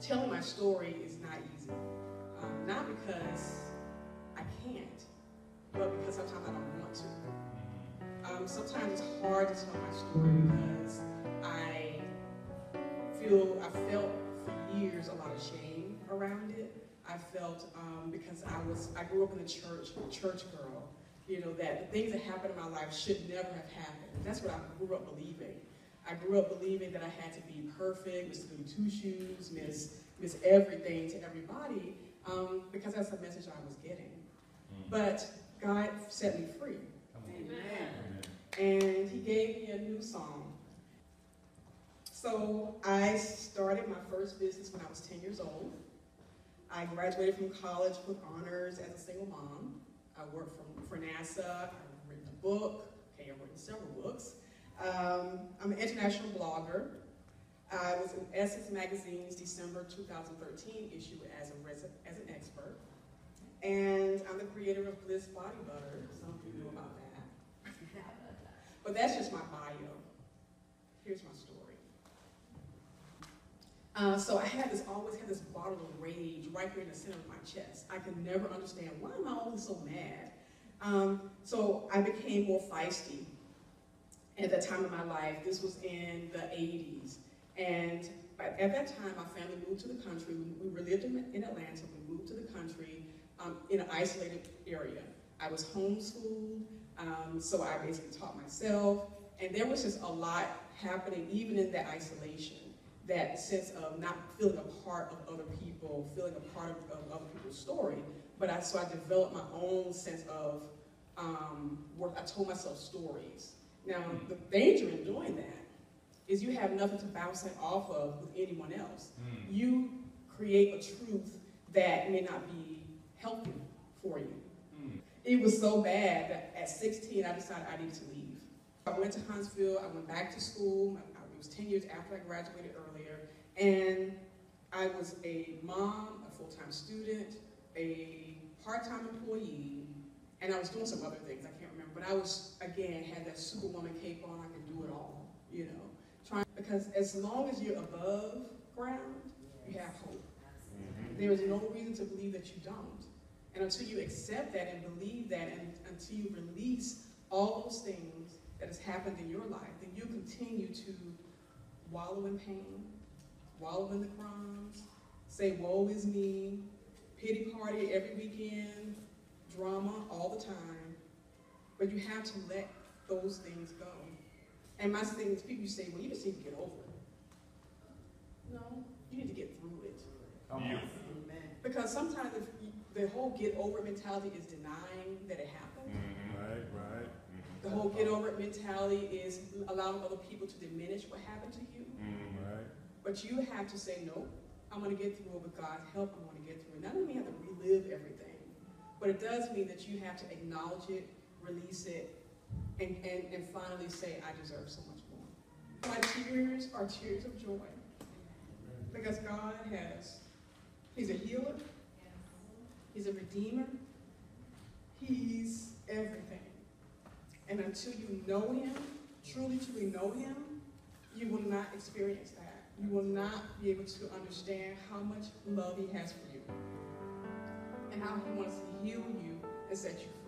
telling my story is not easy. Not because I can't, but because sometimes I don't want to. Sometimes it's hard to tell my story because I felt for years a lot of shame around it. I felt because I grew up in the church girl, you know, that the things that happened in my life should never have happened. And that's what I grew up believing. I grew up believing that I had to be perfect, Miss Goody Two Shoes, miss everything to everybody, because that's the message I was getting. But God set me free. Amen. And He gave me a new song. So I started my first business when I was 10 years old. I graduated from college with honors as a single mom. I worked for NASA. I've written a book. Okay, I've written several books. I'm an international blogger. I was in Essence Magazine's December 2013 issue as an expert. And I'm the creator of Bliss Body Butter. Some of you know about that. But that's just my bio. Here's my story. So I always had this bottle of rage right here in the center of my chest. I could never understand, why am I always so mad? So I became more feisty at that time of my life. This was in the 80s. And at that time, my family moved to the country. We lived in Atlanta. We moved to the country in an isolated area. I was homeschooled, so I basically taught myself. And there was just a lot happening, even in that isolation. That sense of not feeling a part of other people, feeling a part of other people's story. So I developed my own sense of where I told myself stories. Now, the danger in doing that is you have nothing to bounce it off of with anyone else. You create a truth that may not be healthy for you. It was so bad that at 16, I decided I needed to leave. I went to Huntsville, I went back to school. It was 10 years after I graduated earlier, and I was a mom, a full-time student, a part-time employee, and I was doing some other things, I can't remember, but I was, again, had that superwoman cape on, I could do it all, you know. Because as long as you're above ground, you have hope. There is no reason to believe that you don't. And until you accept that and believe that, and until you release all those things that has happened in your life, then you continue to wallow in pain, wallow in the crimes, say, woe is me, pity party every weekend, drama all the time. But you have to let those things go. And my thing is, people say, well, you just need to get over it. No, you need to get through it. Yeah. Because sometimes the whole get over it mentality is denying that it happened. Right. The whole get over it mentality is allowing other people to diminish what happened to you. Right. But you have to say, no, I'm going to get through it with God's help. I'm going to get through it. Not only have to relive everything, but it does mean that you have to acknowledge it, release it, and finally say, I deserve so much more. My tears are tears of joy. Because God He's a healer. He's a redeemer. He's everything. And until you know Him, truly know Him, you will not experience that. You will not be able to understand how much love He has for you and how He wants to heal you and set you free.